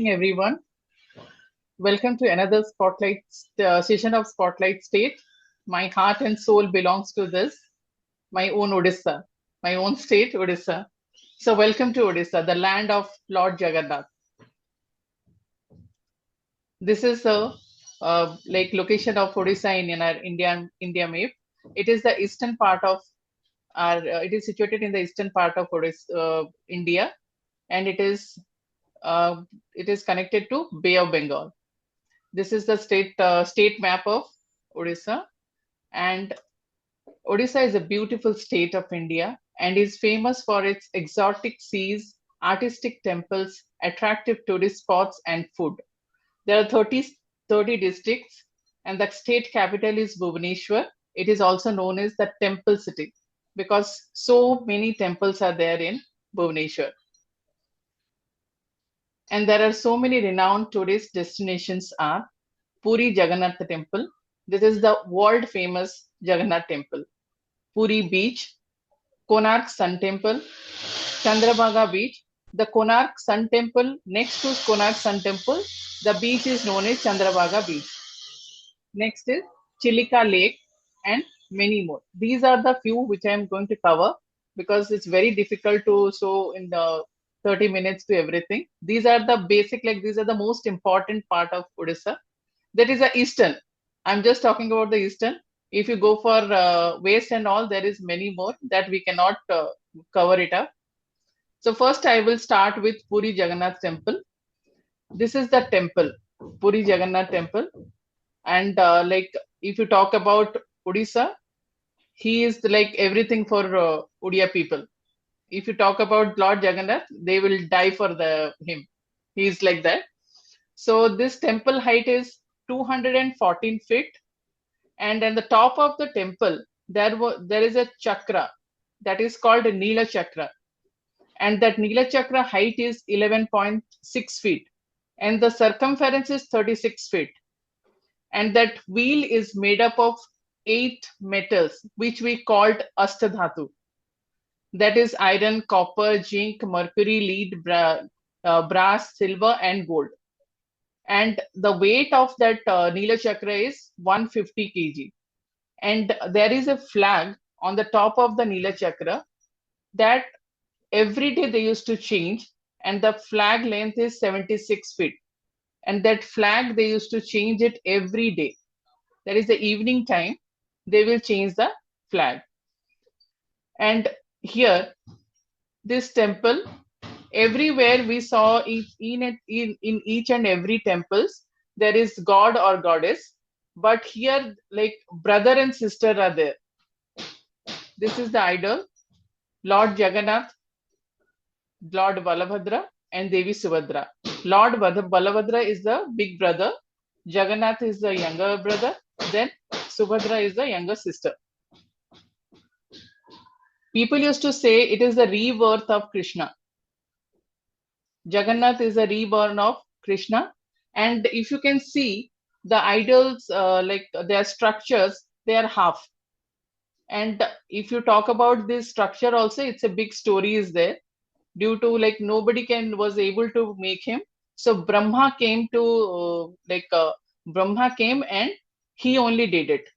everyone. Welcome to another Spotlight session of Spotlight State. My heart and soul belongs to this, my own Odisha, my own state, Odisha. So, welcome to Odisha, the land of Lord Jagannath. This is the location of Odisha in our India map. It is the eastern part of our. It is situated in the eastern part of Odisha, India, and uh, it is connected to Bay of Bengal. This is the state map of Odisha, and Odisha is a beautiful state of India and is famous for its exotic seas, artistic temples, attractive tourist spots, and food. There are 30 districts, and the state capital is Bhubaneswar. It is also known as the temple city because so many temples are there in Bhubaneswar. And there are so many renowned tourist destinations are Puri Jagannath Temple. This is the world famous Jagannath Temple. Puri Beach, Konark Sun Temple, Chandrabhaga Beach. The Konark Sun Temple, next to Konark Sun Temple, the beach is known as Chandrabhaga Beach. Next is Chilika Lake and many more. These are the few which I am going to cover because it's very difficult to show in the 30 minutes to everything. These are the basic, these are the most important part of Odisha. That is the eastern. I'm just talking about the eastern. If you go for west and all, there is many more that we cannot cover it up. So first I will start with Puri Jagannath Temple. This is the temple, Puri Jagannath Temple. And if you talk about Odisha, he is like everything for Odia people. If you talk about Lord Jagannath, they will die for him. He is like that. So this temple height is 214 feet, and at the top of the temple there is a chakra that is called a Nila Chakra, and that Nila Chakra height is 11.6 feet, and the circumference is 36 feet, and that wheel is made up of 8 metals which we called Ashtadhatu. That is iron, copper, zinc, mercury, lead, brass, silver, and gold. And the weight of that Nila Chakra is 150 kg. And there is a flag on the top of the Nila Chakra that every day they used to change, and the flag length is 76 feet. And that flag they used to change it every day. That is the evening time, they will change the flag. And here, this temple, everywhere we saw in each and every temples, there is God or goddess. But here, like brother and sister are there. This is the idol, Lord Jagannath, Lord Balabhadra, and Devi Subhadra. Lord Balabhadra is the big brother, Jagannath is the younger brother, then Subhadra is the younger sister. People used to say it is the rebirth of Krishna. Jagannath is a reborn of Krishna. And if you can see the idols, their structures, they are half. And if you talk about this structure also, it's a big story is there due to nobody was able to make him. So Brahma came to Brahma came and he only did it.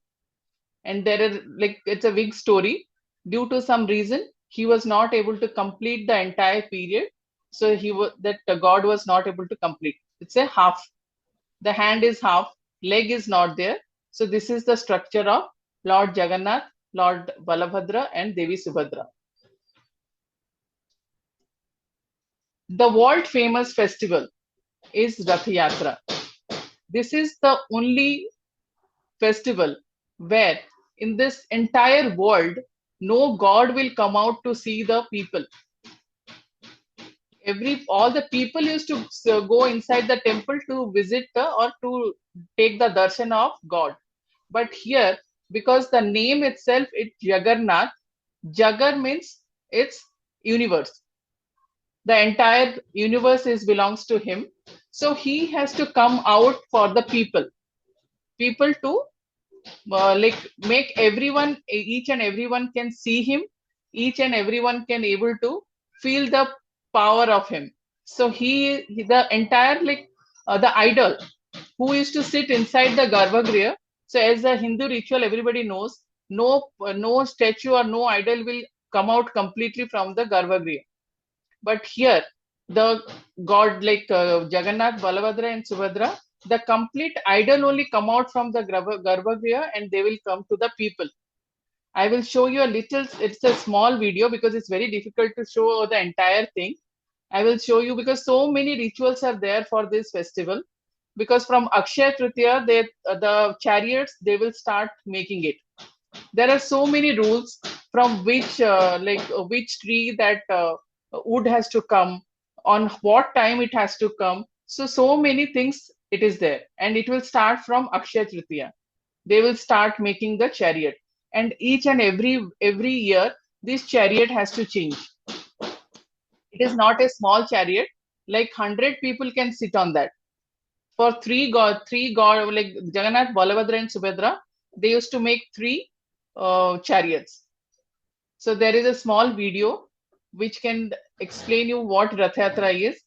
And there are it's a big story. Due to some reason, he was not able to complete the entire period. So the god was not able to complete. It's a half. The hand is half, leg is not there. So this is the structure of Lord Jagannath, Lord Balabhadra, and Devi Subhadra. The world famous festival is Rath Yatra. This is the only festival where in this entire world, no god will come out to see the people. All the people used to go inside the temple to visit or to take the darshan of God. But here, because the name itself, it's Jagannath, Jagar means it's universe. The entire universe belongs to him. So he has to come out for the people. People to make everyone, each and everyone can see him. Each and everyone can able to feel the power of him. So the entire the idol who used to sit inside the Garbhagriha. So as a Hindu ritual, everybody knows no statue or no idol will come out completely from the Garbhagriha. But here, the god Jagannath, Balabhadra, and Subhadra, the complete idol only come out from the Garbhagriha and they will come to the people. I will show you a little, it's a small video because it's very difficult to show the entire thing. I will show you because so many rituals are there for this festival. Because from Akshaya Tritiya, the chariots, they will start making it. There are so many rules from which tree that wood has to come, on what time it has to come. So many things it is there. And it will start from Akshaya Tritiya. They will start making the chariot. And each and every year, this chariot has to change. It is not a small chariot. Like 100 people can sit on that. For three god like Jagannath, Balabhadra, and Subhadra, they used to make three chariots. So there is a small video which can explain you what Rath Yatra is.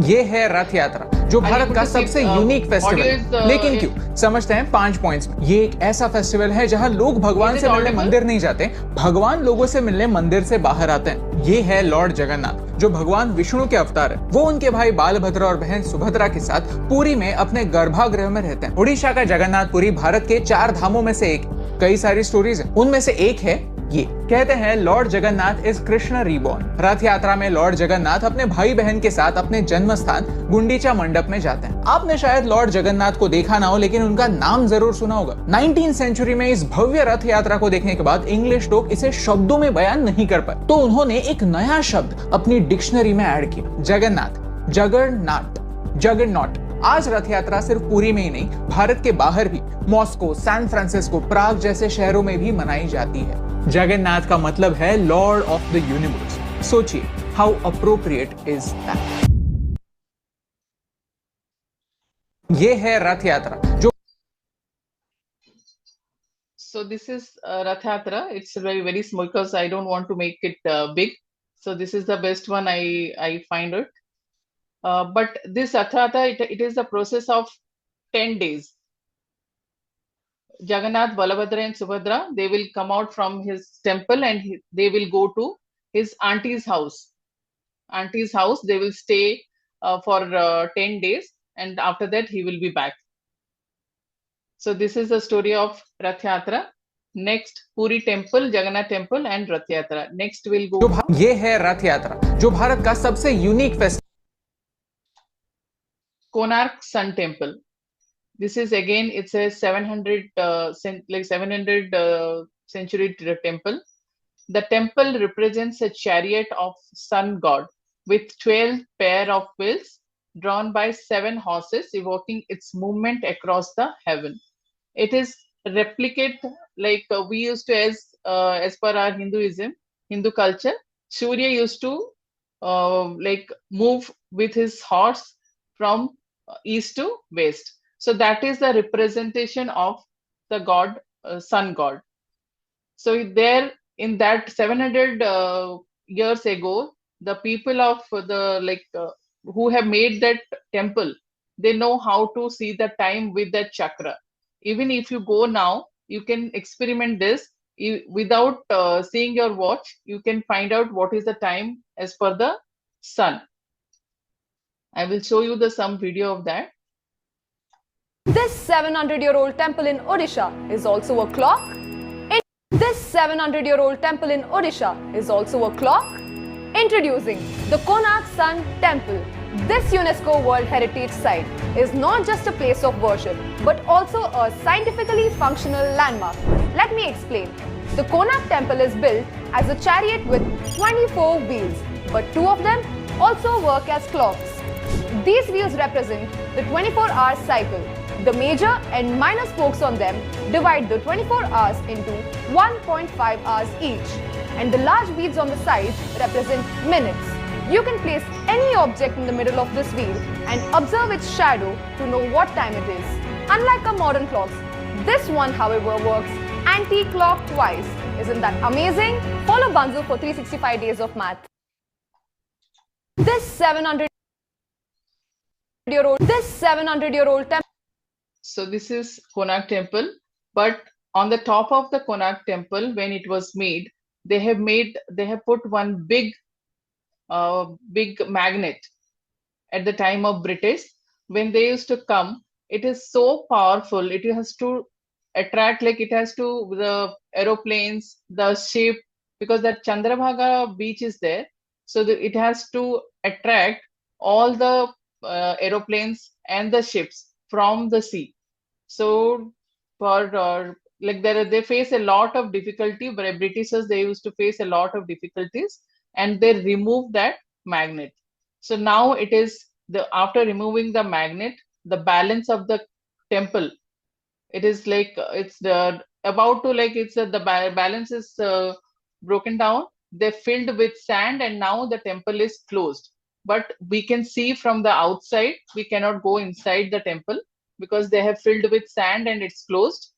ये है रथ यात्रा जो भारत का सबसे unique festival है। लेकिन क्यों? समझते हैं 5 पॉइंट्स में। ये एक ऐसा फेस्टिवल है जहां लोग भगवान से मिलने मंदिर नहीं जाते, भगवान लोगों से मिलने मंदिर से बाहर आते हैं। ये है लॉर्ड जगन्नाथ जो भगवान विष्णु के अवतार है। वो उनके भाई बालभद्र और बहन सुभद्रा के साथ पुरी में अपने गर्भागृह में रहते हैं। उड़ीसा का जगन्नाथ पुरी भारत के 4 धामों में से एक। कई सारी स्टोरीज हैं, उनमें से एक है ये। कहते हैं Lord Jagannath is Krishna reborn. रथ यात्रा में लॉर्ड जगन्नाथ अपने भाई बहन के साथ अपने जन्म स्थान गुंडीचा मंडप में जाते हैं। आपने शायद लॉर्ड जगन्नाथ को देखा ना हो, लेकिन उनका नाम जरूर सुना होगा। 19th सेंचुरी में इस भव्य रथ यात्रा को देखने के बाद इंग्लिश लोग इसे शब्दों में बयान नहीं कर पाए, तो उन्होंने एक नया शब्द अपनी डिक्शनरी में ऐड किया, जगन्नाथ, जगरनॉट। आज रथ यात्रा सिर्फ पुरी में ही नहीं, भारत के बाहर भी मॉस्को, सैन फ्रांसिस्को, प्राग जैसे शहरों में भी मनाई जाती है। जगन्नाथ का मतलब है लॉर्ड ऑफ द यूनिवर्स। सोचिए हाउ अप्रोप्रिएट इज दैट। ये है रथ यात्रा जो So this is Rath Yatra. It's very small because I don't want to make it big. So this is the best one I find it. But this Rath Yatra, it is the process of 10 days. Jagannath, Balabhadra, and Subhadra, they will come out from his temple and they will go to his auntie's house. They will stay for 10 days, and after that he will be back. So this is the story of Rath Yatra. Next, Puri Temple, Jagannath Temple, and Rath Yatra. Next we'll go. ये है रथ यात्रा जो भारत का सबसे unique festival, Konark Sun Temple. This is again, it's a 700 century temple. The temple represents a chariot of sun god with 12 pair of wheels drawn by 7 horses, evoking its movement across the heaven. It is replicate we used to, as per our Hindu culture, Surya used to move with his horse from east to west. So that is the representation of the god, sun god. So there, in that 700 years ago, the people of who have made that temple, they know how to see the time with that chakra. Even if you go now, you can experiment this. Without seeing your watch, you can find out what is the time as per the sun. I will show you some video of that. This 700-year-old temple in Odisha is also a clock. This 700-year-old temple in Odisha is also a clock. Introducing the Konark Sun Temple. This UNESCO World Heritage Site is not just a place of worship, but also a scientifically functional landmark. Let me explain. The Konark Temple is built as a chariot with 24 wheels, but 2 of them also work as clocks. These wheels represent the 24-hour cycle. The major and minor spokes on them divide the 24 hours into 1.5 hours each, and the large beads on the sides represent minutes. You can place any object in the middle of this wheel and observe its shadow to know what time it is. Unlike our modern clocks, this one, however, works anti-clockwise. Isn't that amazing? Follow Banzu for 365 days of math. This 700-year-old temple. So this is Konark Temple, but on the top of the Konark Temple, when it was made, they have put one big magnet at the time of British. When they used to come, it is so powerful. It has to attract, like it has to the aeroplanes, the ship, because that Chandrabhaga beach is there. So it has to attract all the aeroplanes and the ships from the sea. So for like they face a lot of difficulty, but Britishers, they used to face a lot of difficulties, and they removed that magnet. So now it is the after removing the magnet, the balance of the temple, it is like it's the about to like it's the balance is broken down. They're filled with sand, and now the temple is closed. But we can see from the outside, we cannot go inside the temple because they have filled with sand and it's closed.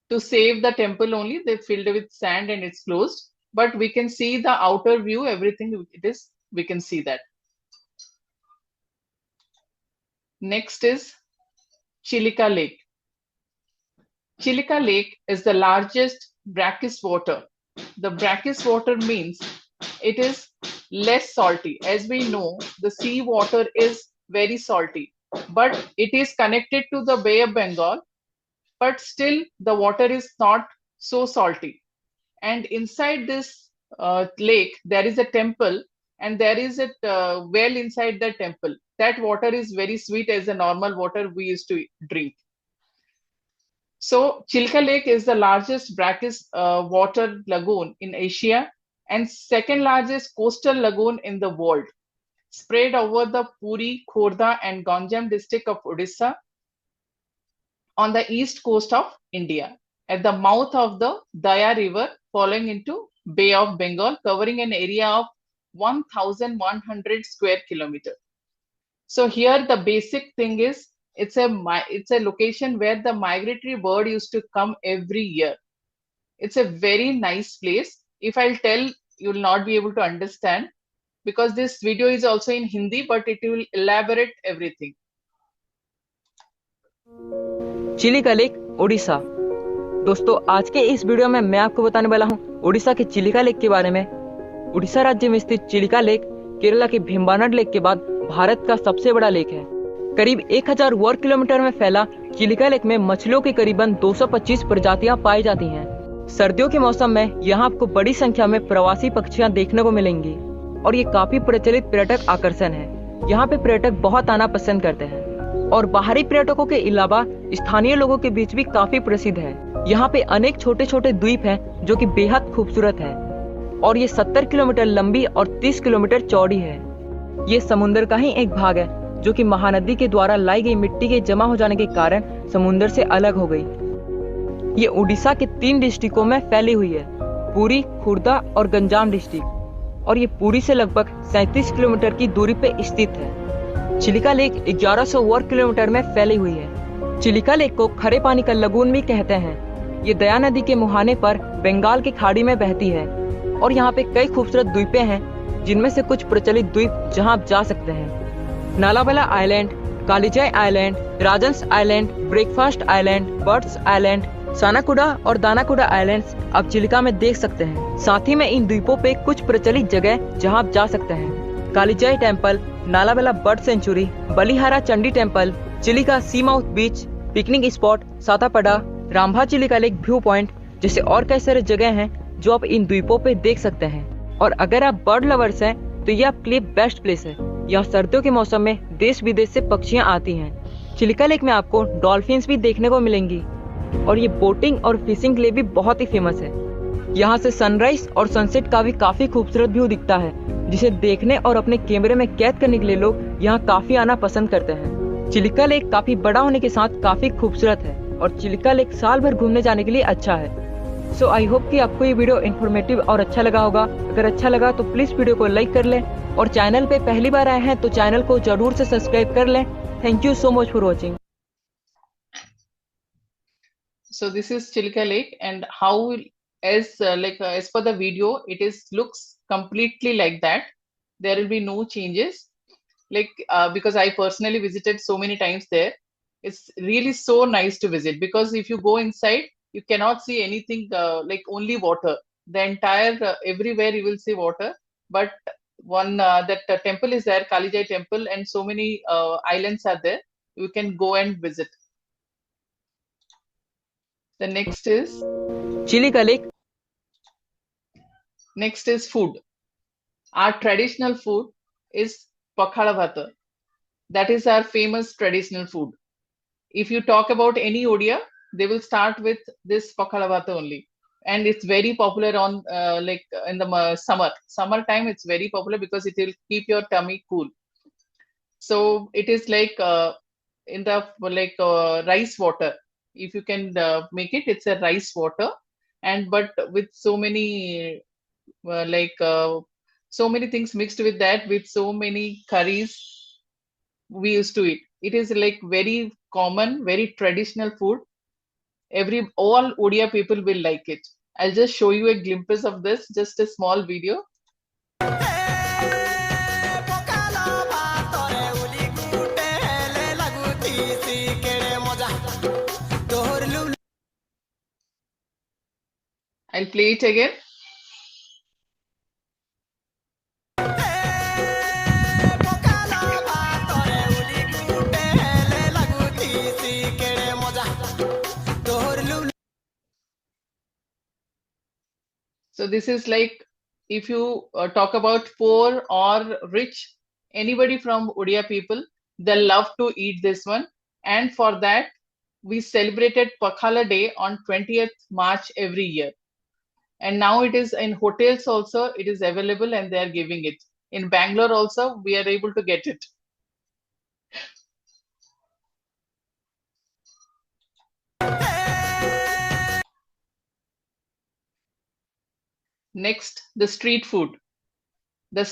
To save the temple only, they filled with sand and it's closed. But we can see the outer view, everything it is, we can see that. Next is Chilika Lake. Chilika Lake is the largest brackish water. The brackish water means it is less salty. As we know, the sea water is very salty, but it is connected to the Bay of Bengal, but still the water is not so salty. And inside this lake, there is a temple, and there is a well inside the temple. That water is very sweet as the normal water we used to drink. So Chilka Lake is the largest brackish water lagoon in Asia and second largest coastal lagoon in the world, spread over the Puri, Khordha and Ganjam district of Odisha on the east coast of India, at the mouth of the Daya River falling into Bay of Bengal, covering an area of 1,100 square kilometers. So here the basic thing is it's a location where the migratory bird used to come every year. It's a very nice place. If I'll tell, you will not be able to understand because this video is also in Hindi, but it will elaborate everything. Chilika lake Odisha. दोस्तों, आज के इस video में मैं आपको बताने वाला हूं ओडिशा के चिलिका लेक के बारे में। ओडिशा राज्य में स्थित चिलिका लेक केरला के भीमबानड लेक के बाद भारत का सबसे बड़ा लेक है। करीब 1000 वर्ग किलोमीटर में फैला चिलिका लेक में मछलियों की करीबन 225 प्रजातियां पाई जाती हैं। सर्दियों के मौसम में यहाँ आपको बड़ी संख्या में प्रवासी पक्षियां देखने को मिलेंगी और ये काफी प्रचलित पर्यटक आकर्षण है। यहाँ पे पर्यटक बहुत आना पसंद करते हैं और बाहरी पर्यटकों के अलावा स्थानीय लोगों के बीच भी काफी प्रसिद्ध है। यहाँ पे अनेक छोटे छोटे द्वीप हैं जो कि बेहद खूबसूरत है और ये 70 किलोमीटर लंबी और 30 किलोमीटर चौड़ी है। ये समुद्र का ही एक भाग है जो कि महानदी के द्वारा लाई गई मिट्टी के जमा हो जाने के कारण समुद्र से अलग हो गई। ये उड़ीसा के 3 डिस्ट्रिक्टों में फैली हुई है, पुरी, खुर्दा और गंजाम डिस्ट्रिक्ट, और ये पुरी से लगभग 37 किलोमीटर की दूरी पे स्थित है। चिलिका लेक 1100 वर्ग किलोमीटर में फैली हुई है। चिलिका लेक को खरे पानी का लगून भी कहते हैं। ये दया नदी के मुहाने पर बंगाल की खाड़ी में बहती है और यहाँ पे कई खूबसूरत द्वीपें हैं, जिनमें से कुछ प्रचलित द्वीप जहाँ आप जा सकते हैं: Nalabala island, Kalijai island, Rajhans island, breakfast island, birds island, Sanakuda और दानाकुडा आइलैंड्स आप चिलिका में देख सकते हैं। साथ ही में इन द्वीपों पे कुछ प्रचलित जगह जहां आप जा सकते हैं: Kalijai temple, Nalabala bird sanctuary, Balihara Chandi temple, Chilika sea mouth beach, picnic spot Satapada, Rambha Chilika lake view point जैसे और कई सारे जगह हैं जो आप इन द्वीपों पे देख सकते हैं। और अगर आप बर्ड लवर्स हैं तो ये आपके लिए बेस्ट प्लेस है। यहाँ सर्दियों के मौसम में देश विदेश से पक्षियाँ आती हैं। चिलिका लेक में आपको डॉल्फिन्स भी देखने को मिलेंगी और ये बोटिंग और फिशिंग के लिए भी बहुत ही फेमस है। यहाँ से सनराइज और सनसेट का भी काफी खूबसूरत व्यू दिखता है, जिसे देखने और अपने कैमरे में कैद करने के लिए लोग यहाँ काफी आना पसंद करते हैं। चिलिका लेक काफी बड़ा होने के साथ काफी खूबसूरत है और चिलिका लेक साल भर घूमने जाने के लिए अच्छा है। सो आई होप कि आपको ये वीडियो इन्फॉर्मेटिव और अच्छा लगा होगा। अगर अच्छा लगा तो प्लीज वीडियो को लाइक कर लें और चैनल पे पहली बार आए हैं तो चैनल को जरूर से सब्सक्राइब कर लें। Thank you so much for watching. So this is Chilika Lake, and how as per the video, it is looks completely like that. There will be no changes. Like because I personally visited so many times there, it's really so nice to visit, because if you go inside, you cannot see anything, like only water. The entire everywhere you will see water, but one that temple is there, Kalijai temple, and so many islands are there. You can go and visit. The Chilika lake next is food. Our traditional food is Pakhala Bhata. That is our famous traditional food. If you talk about any Odia, they will start with this Pakhala Bhata only. And it's very popular on like in the summertime. It's very popular because it will keep your tummy cool. So it is like in the like rice water. If you can make it, it's a rice water, and but with so many like so many things mixed with that, with so many curries we used to eat. It is like very common, very traditional food. All Odia people will like it. I'll just show you a glimpse of this, just a small video. I'll play it again. So this is like, if you talk about poor or rich, anybody from Odia people, they love to eat this one. And for that, we celebrated Pakhala Day on 20th March every year. And now it is in hotels also, it is available and they are giving it. In Bangalore also, we are able to get it. Next, the street food. The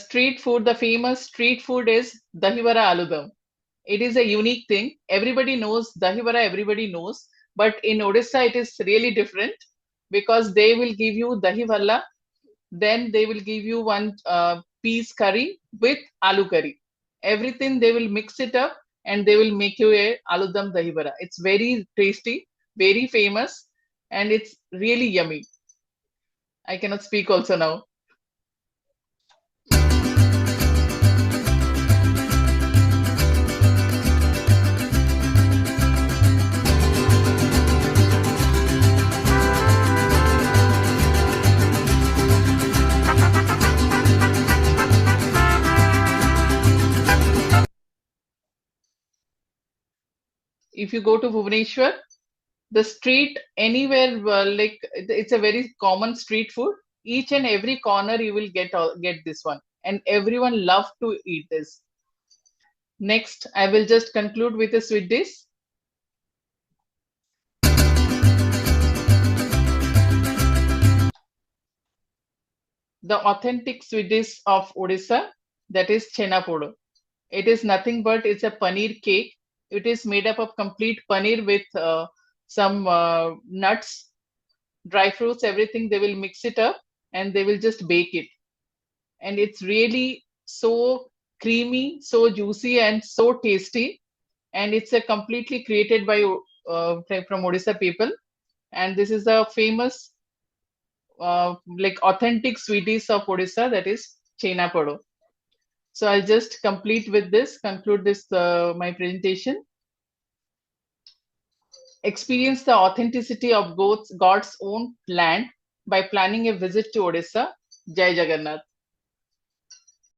famous street food is Dahi Vada Aloo. It is a unique thing. Everybody knows Dahi Vada, everybody knows. But in Odisha, it is really different, because they will give you Dahi Valla, then they will give you one piece curry with aloo curry. Everything they will mix it up, and they will make you a aloo dahi vada. It's very tasty, very famous, and it's really yummy. I cannot speak also now. If you go to Bhubaneswar, the street anywhere, like it's a very common street food. Each and every corner you will get this one, and everyone love to eat this. Next, I will just conclude with a sweet dish. The authentic sweet dish of Odisha, that is Chhena Poda. It is nothing but it's a paneer cake. It is made up of complete paneer with some nuts, dry fruits, everything. They will mix it up and they will just bake it. And it's really so creamy, so juicy, and so tasty. And it's a completely created by from Odisha people. And this is a famous, like authentic sweet dish of Odisha, that is Chhena Poda. So I'll just conclude this my presentation. Experience the authenticity of God's own land by planning a visit to Odisha. Jai Jagannath.